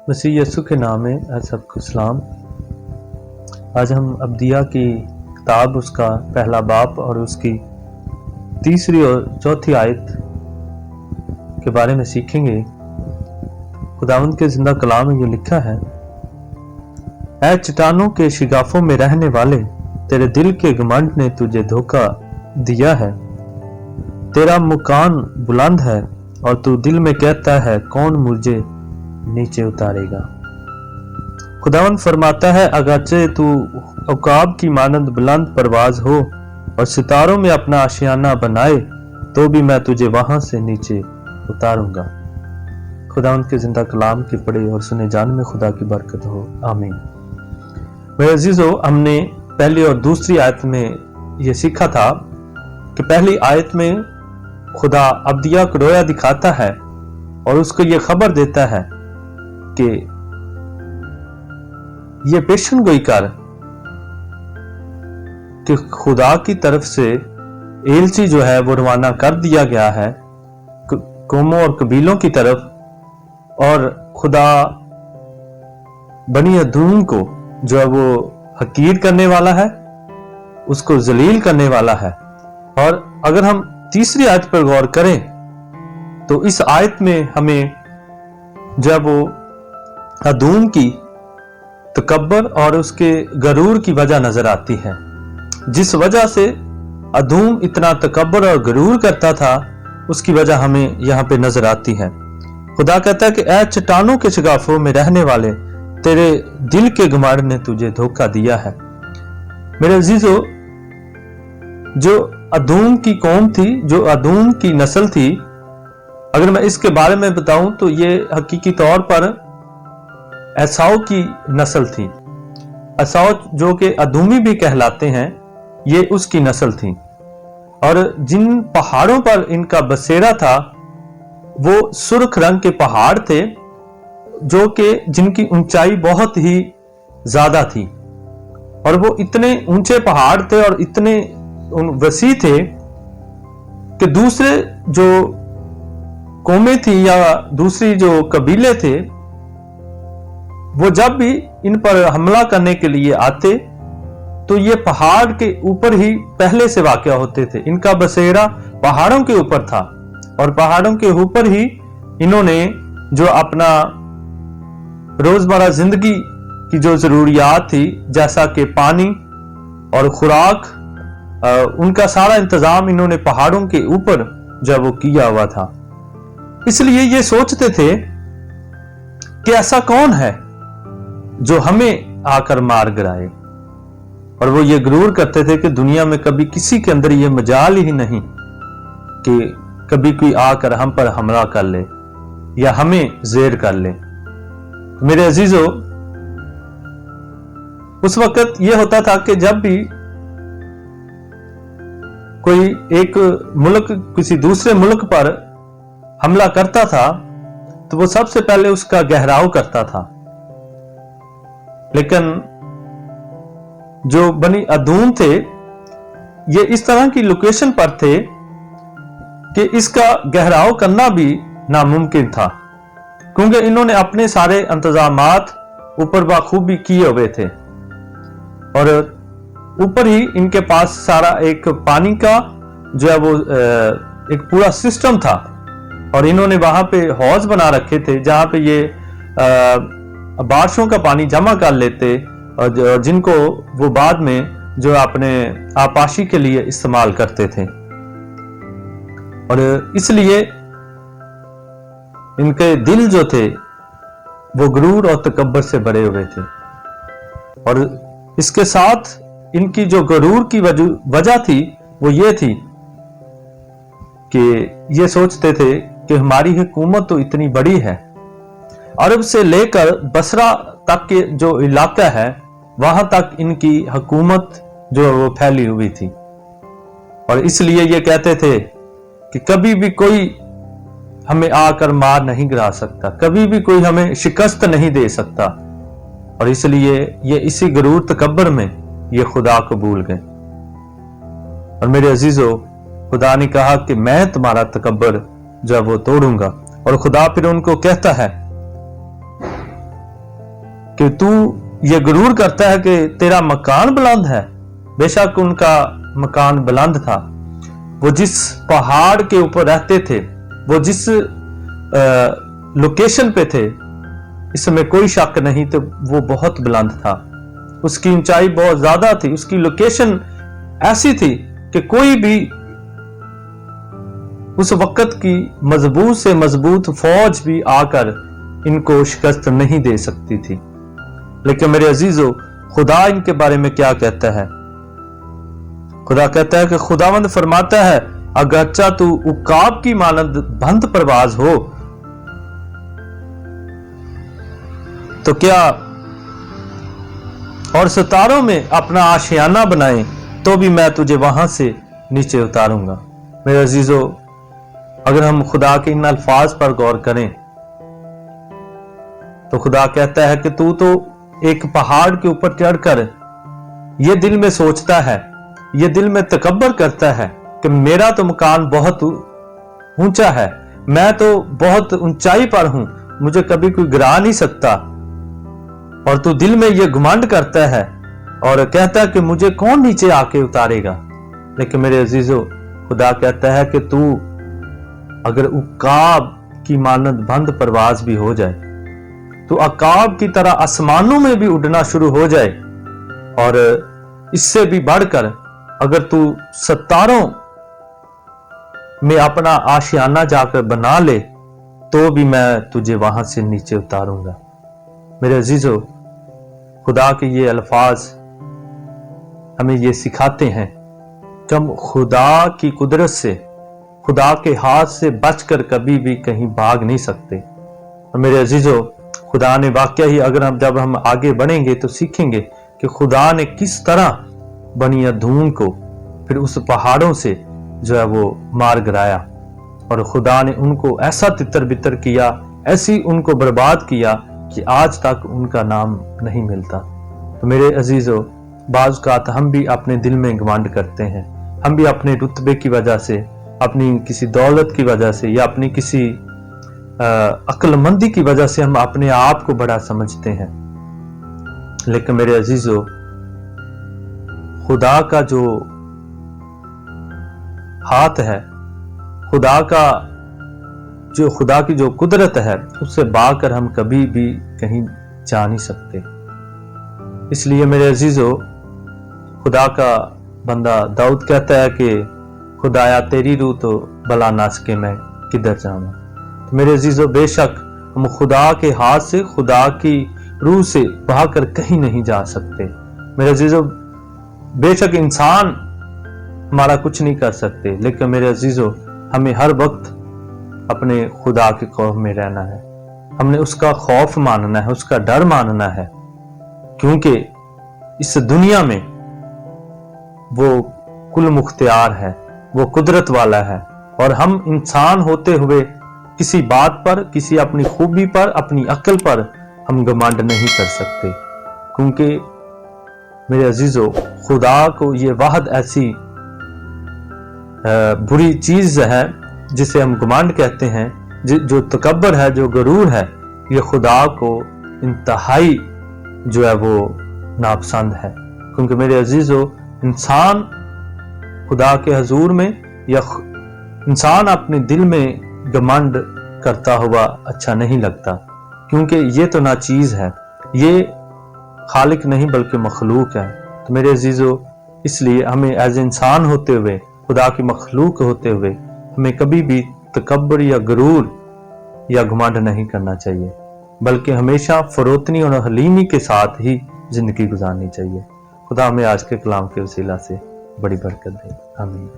मसीह यसु के नाम में सबको सलाम। आज हम अब्दिया की किताब उसका पहला बाब और उसकी तीसरी और चौथी आयत के बारे में सीखेंगे। खुदावंद के जिंदा कलाम में ये लिखा है, ऐ चट्टानों के शिगाफों में रहने वाले, तेरे दिल के घमंड ने तुझे धोखा दिया है। तेरा मुकान बुलंद है और तू दिल में कहता है, कौन मुझे नीचे उतारेगा। खुदावंद फरमाता है, अगरचे तू औकाब की मानंद बुलंद परवाज हो और सितारों में अपना आशियाना बनाए, तो भी मैं तुझे वहां से नीचे उतारूंगा। खुदावंद के जिंदा कलाम के पढ़े और सुने जान में खुदा की बरकत हो, आमीन। मेरे अजीजों, हमने पहली और दूसरी आयत में यह सीखा था कि पहली आयत में खुदा अब्दिया को रोया दिखाता है और उसको यह खबर देता है कि ये पेशन गोई कर कि खुदा की तरफ से एलची जो है वो रवाना कर दिया गया है कौमों और कबीलों की तरफ, और खुदा बनी अदूम को जो है वो हकीर करने वाला है, उसको जलील करने वाला है। और अगर हम तीसरी आयत पर गौर करें तो इस आयत में हमें जो है वो अदूम की तकब्बर और उसके गरूर की वजह नजर आती है। जिस वजह से अदूम इतना तकब्बर और गरूर करता था, उसकी वजह हमें यहां पे नजर आती है। खुदा कहता है कि ऐ चट्टानों के शिगाफों में रहने वाले, तेरे दिल के घमंड ने तुझे धोखा दिया है। मेरे अजीजों, जो अदूम की कौम थी, जो अदूम की नस्ल थी, अगर मैं इसके बारे में बताऊं तो ये हकीकी तौर पर एसाव की नस्ल थी। एसाव जो कि अदूमी भी कहलाते हैं, ये उसकी नस्ल थी। और जिन पहाड़ों पर इनका बसेरा था वो सुर्ख रंग के पहाड़ थे, जो कि जिनकी ऊंचाई बहुत ही ज्यादा थी। और वो इतने ऊंचे पहाड़ थे और इतने वसी थे कि दूसरे जो कौमें थी या दूसरी जो कबीले थे, वो जब भी इन पर हमला करने के लिए आते तो ये पहाड़ के ऊपर ही पहले से वाक़या होते थे। इनका बसेरा पहाड़ों के ऊपर था और पहाड़ों के ऊपर ही इन्होंने जो अपना रोजमर्रा जिंदगी की जो जरूरियात थी, जैसा कि पानी और खुराक, उनका सारा इंतजाम इन्होंने पहाड़ों के ऊपर जब वो किया हुआ था। इसलिए ये सोचते थे कि ऐसा कौन है जो हमें आकर मार गिराए। और वो ये गरूर करते थे कि दुनिया में कभी किसी के अंदर ये मजाल ही नहीं कि कभी कोई आकर हम पर हमला कर ले या हमें जेर कर ले। मेरे अजीजों, उस वक्त ये होता था कि जब भी कोई एक मुल्क किसी दूसरे मुल्क पर हमला करता था तो वो सबसे पहले उसका गहराव करता था। लेकिन जो बनी अदूम थे, ये इस तरह की लोकेशन पर थे कि इसका गहराव करना भी नामुमकिन था, क्योंकि इन्होंने अपने सारे इंतजामात ऊपर बखूबी किए हुए थे। और ऊपर ही इनके पास सारा एक पानी का जो है वो एक पूरा सिस्टम था, और इन्होंने वहां पे हौज बना रखे थे जहां पे ये बारिशों का पानी जमा कर लेते और जिनको वो बाद में जो अपने आपाशी के लिए इस्तेमाल करते थे। और इसलिए इनके दिल जो थे वो गरूर और तकब्बर से भरे हुए थे। और इसके साथ इनकी जो गरूर की वजह थी वो ये थी कि ये सोचते थे कि हमारी हुकूमत तो इतनी बड़ी है, अरब से लेकर बसरा तक के जो इलाका है वहां तक इनकी हुकूमत जो वो फैली हुई थी। और इसलिए ये कहते थे कि कभी भी कोई हमें आकर मार नहीं गिरा सकता, कभी भी कोई हमें शिकस्त नहीं दे सकता। और इसलिए ये इसी गरूर तकब्बर में ये खुदा को भूल गए। और मेरे अजीजों, खुदा ने कहा कि मैं तुम्हारा तकब्बर जो है वो तोड़ूंगा। और खुदा फिर उनको कहता है कि तू ये गुरूर करता है कि तेरा मकान बुलंद है। बेशक उनका मकान बुलंद था, वो जिस पहाड़ के ऊपर रहते थे, वो जिस लोकेशन पे थे, इसमें कोई शक नहीं, तो वो बहुत बुलंद था, उसकी ऊंचाई बहुत ज्यादा थी, उसकी लोकेशन ऐसी थी कि कोई भी उस वक्त की मजबूत से मजबूत फौज भी आकर इनको शिकस्त नहीं दे सकती थी। लेकिन मेरे अजीजों, खुदा इनके बारे में क्या कहता है? खुदा कहता है कि खुदावंद फरमाता है, अगरचा तू उकाब की मानंद बंद परवाज हो तो क्या, और सितारों में अपना आशियाना बनाए तो भी मैं तुझे वहां से नीचे उतारूंगा। मेरे अजीजों, अगर हम खुदा के इन अल्फाज पर गौर करें तो खुदा कहता है कि तू तो एक पहाड़ के ऊपर चढ़कर ये दिल में सोचता है, ये दिल में तकब्बर करता है कि मेरा तो मकान बहुत ऊंचा है, मैं तो बहुत ऊंचाई पर हूं, मुझे कभी कोई गिरा नहीं सकता, और तू दिल में ये घमंड करता है और कहता है कि मुझे कौन नीचे आके उतारेगा। लेकिन मेरे अजीजों, खुदा कहता है कि तू अगर उकाब की मानद बंद परवाज भी हो जाए, तो अकाब की तरह आसमानों में भी उड़ना शुरू हो जाए, और इससे भी बढ़कर अगर तू सितारों में अपना आशियाना जाकर बना ले तो भी मैं तुझे वहां से नीचे उतारूंगा। मेरे अजीजों, खुदा के ये अल्फाज हमें ये सिखाते हैं कि हम खुदा की कुदरत से, खुदा के हाथ से बचकर कभी भी कहीं भाग नहीं सकते। और मेरे अजीजों, खुदा ने वाकया ही, अगर हम जब हम आगे बढ़ेंगे तो सीखेंगे कि खुदा ने किस तरह बनी अदून को फिर उस पहाड़ों से जो है वो मार गिराया, और खुदा ने उनको ऐसा तितर बितर किया, ऐसी उनको बर्बाद किया कि आज तक उनका नाम नहीं मिलता। तो मेरे अजीजों, बाज़ औक़ात हम भी अपने दिल में घमंड करते हैं, हम भी अपने रुतबे की वजह से, अपनी किसी दौलत की वजह से, या अपनी किसी अक्लमंदी की वजह से हम अपने आप को बड़ा समझते हैं। लेकिन मेरे अजीजों, खुदा का जो हाथ है, खुदा की जो कुदरत है, उससे भागकर हम कभी भी कहीं जा नहीं सकते। इसलिए मेरे अजीजों, खुदा का बंदा दाऊद कहता है कि खुदाया तेरी रूह तो भला ना सके मैं किधर जाऊं। तो मेरे अजीजों, बेशक हम खुदा के हाथ से, खुदा की रूह से भागकर कहीं नहीं जा सकते। मेरे अजीजों, बेशक इंसान हमारा कुछ नहीं कर सकते, लेकिन मेरे अजीजों, हमें हर वक्त अपने खुदा के खौफ में रहना है, हमने उसका खौफ मानना है, उसका डर मानना है, क्योंकि इस दुनिया में वो कुल मुख्तियार है, वो कुदरत वाला है, और हम इंसान होते हुए किसी बात पर, किसी अपनी खूबी पर, अपनी अक्ल पर हम घमंड नहीं कर सकते। क्योंकि मेरे अजीजों, खुदा को ये वाहद ऐसी बुरी चीज है जिसे हम घमंड कहते हैं, जो तकब्बर है, जो गरूर है, ये खुदा को इंतहाई जो है वो नापसंद है। क्योंकि मेरे अजीजों, इंसान खुदा के हजूर में, या इंसान अपने दिल में घमंड करता हुआ अच्छा नहीं लगता, क्योंकि ये तो नाचीज है, ये खालिक नहीं बल्कि मखलूक है। तो मेरे अजीजों, इसलिए हमें एज इंसान होते हुए, खुदा की मखलूक होते हुए, हमें कभी भी तकब्बर या गरूर या घमंड नहीं करना चाहिए, बल्कि हमेशा फरोतनी और हलीमी के साथ ही जिंदगी गुजारनी चाहिए। खुदा हमें आज के कलाम के वसीला से बड़ी बरकत दे। आमीन।